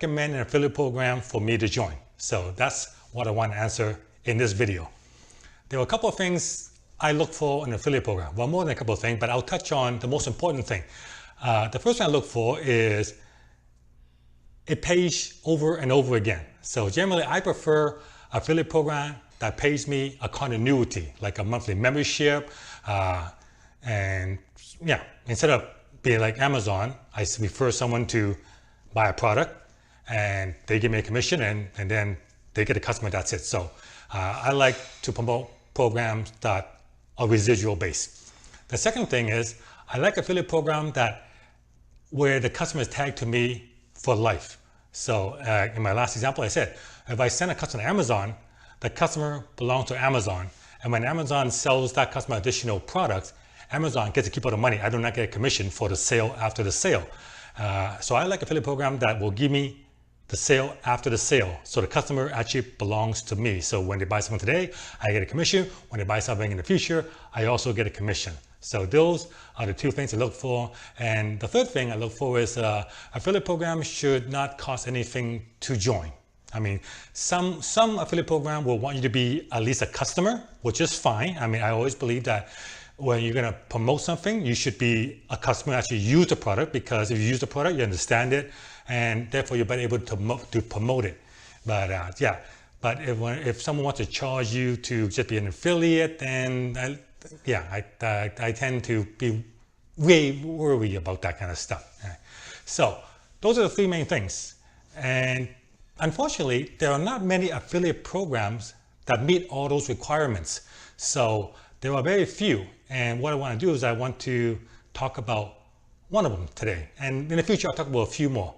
recommend an affiliate program for me to join? So that's what I want to answer in this video. There are a couple of things I look for in an affiliate program. Well, more than a couple of things, but I'll touch on the most important thing. The first thing I look for is it pays over and over again. So generally, I prefer affiliate program that pays me a continuity, like a monthly membership. And yeah, instead of being like Amazon, I refer someone to buy a product and they give me a commission and then they get a customer, that's it. So I like to promote programs that are residual based. The second thing is I like affiliate program that where the customer is tagged to me for life. So in my last example, I said, if I send a customer to Amazon, the customer belongs to Amazon. And when Amazon sells that customer additional products, Amazon gets to keep all the money. I do not get a commission for the sale after the sale. So I like affiliate program that will give me the sale after the sale. So the customer actually belongs to me. So when they buy something today, I get a commission. When they buy something in the future, I also get a commission. So those are the two things I look for. And the third thing I look for is affiliate programs should not cost anything to join. I mean, some affiliate program will want you to be at least a customer, which is fine. I mean, I always believe that when you're going to promote something, you should be a customer, actually use the product, because if you use the product, you understand it, and therefore you're better able to promote it. But yeah, but if someone wants to charge you to just be an affiliate, then I tend to be way worried about that kind of stuff. So those are the three main things. And unfortunately, there are not many affiliate programs that meet all those requirements. So there are very few. And what I want to do is I want to talk about one of them today. And in the future, I'll talk about a few more.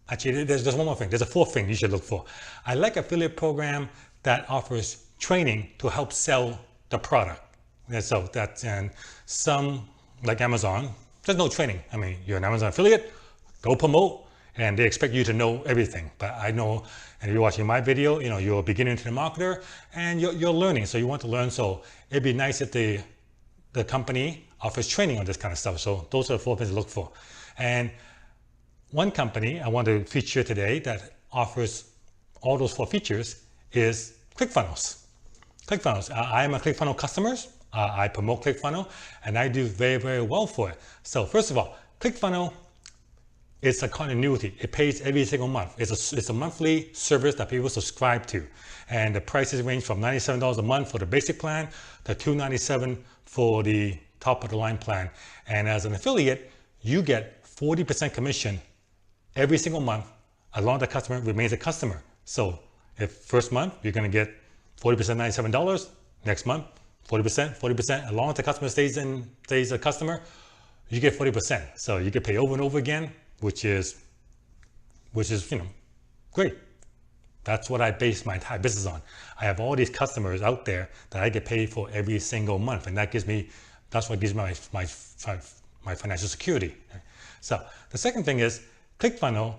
Actually, there's one more thing. There's a fourth thing you should look for. I like affiliate program that offers training to help sell the product. And so that's, and some like Amazon, there's no training. I mean, you're an Amazon affiliate, go promote, and they expect you to know everything. But I know, and if you're watching my video, you know, you're a beginner to the marketer and you're learning, so you want to learn. So it'd be nice if the company offers training on this kind of stuff. So those are the four things to look for. And one company I want to feature today that offers all those four features is ClickFunnels. ClickFunnels, I am a ClickFunnels customer. I promote ClickFunnels and I do very, very well for it. So first of all, ClickFunnels, it's a continuity. It pays every single month. It's a monthly service that people subscribe to. And the prices range from $97 a month for the basic plan to $297 for the top of the line plan. And as an affiliate, you get 40% commission every single month as long as the customer remains a customer. So if first month, you're gonna get 40% $97, next month, 40%, as long as the customer stays a customer, you get 40%. So you get paid over and over again, which is, you know, great. That's what I base my entire business on. I have all these customers out there that I get paid for every single month, and that's what gives me my financial security. So the second thing is ClickFunnels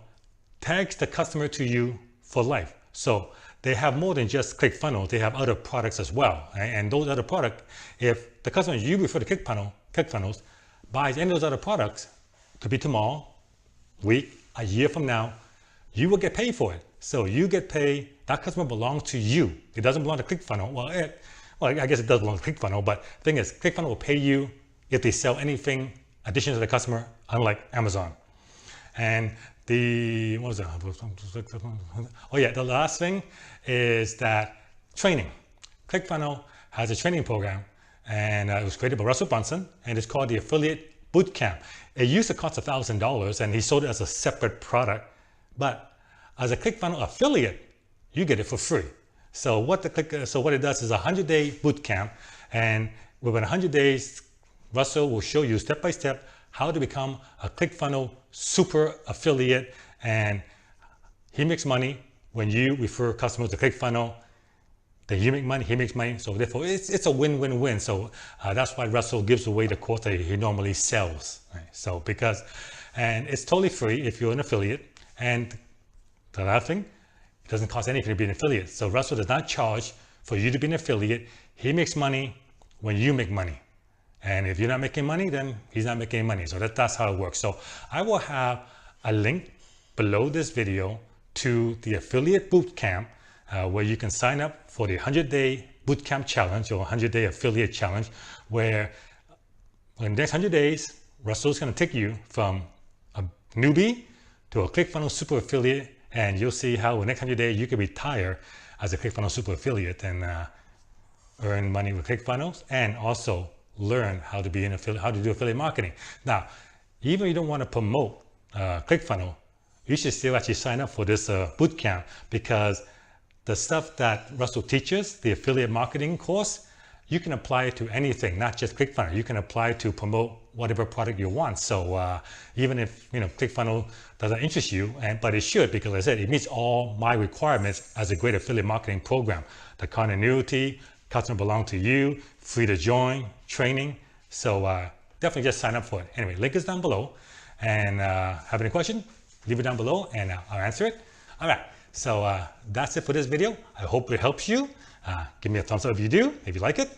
tags the customer to you for life. So they have more than just ClickFunnels, they have other products as well. And those other products, if the customer you refer to ClickFunnels buys any of those other products, could be tomorrow, week, a year from now, you will get paid for it. So you get paid, that customer belongs to you. It doesn't belong to ClickFunnels. Well, I guess it does belong to ClickFunnels, but the thing is, ClickFunnels will pay you if they sell anything additional to the customer, unlike Amazon. And the last thing is that training. ClickFunnels has a training program, and it was created by Russell Brunson, and it's called the Affiliate Bootcamp. It used to cost $1,000, and he sold it as a separate product, but as a ClickFunnels affiliate, you get it for free. So what it does is a 100-day bootcamp, and within 100 days, Russell will show you step by step how to become a ClickFunnels super affiliate, and he makes money when you refer customers to ClickFunnels. Then you make money, he makes money, so therefore it's a win-win-win. So that's why Russell gives away the course that he normally sells. Right? So and it's totally free if you're an affiliate. And the last thing, it doesn't cost anything to be an affiliate. So Russell does not charge for you to be an affiliate. He makes money when you make money. And if you're not making money, then he's not making money. So that's how it works. So I will have a link below this video to the affiliate bootcamp, where you can sign up for the 100-day bootcamp challenge or 100-day affiliate challenge, where in the next 100 days, Russell's going to take you from a newbie to a ClickFunnels super affiliate, and you'll see how in the next 100 days you can retire as a ClickFunnels super affiliate and earn money with ClickFunnels, and also learn how to be an affiliate, how to do affiliate marketing. Now, even if you don't want to promote ClickFunnels, you should still actually sign up for this bootcamp, because the stuff that Russell teaches, the affiliate marketing course, you can apply it to anything, not just ClickFunnels. You can apply it to promote whatever product you want. So even if ClickFunnels doesn't interest you, but it should, because like I said, it meets all my requirements as a great affiliate marketing program. The continuity, customer belong to you, free to join, training. So definitely just sign up for it. Anyway, link is down below, and have any question, leave it down below and I'll answer it. All right, so that's it for this video. I hope it helps you. Give me a thumbs up if you do, if you like it.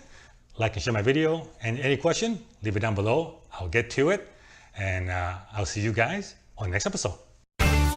Like and share my video, and any question, leave it down below. I'll get to it, and I'll see you guys on the next episode.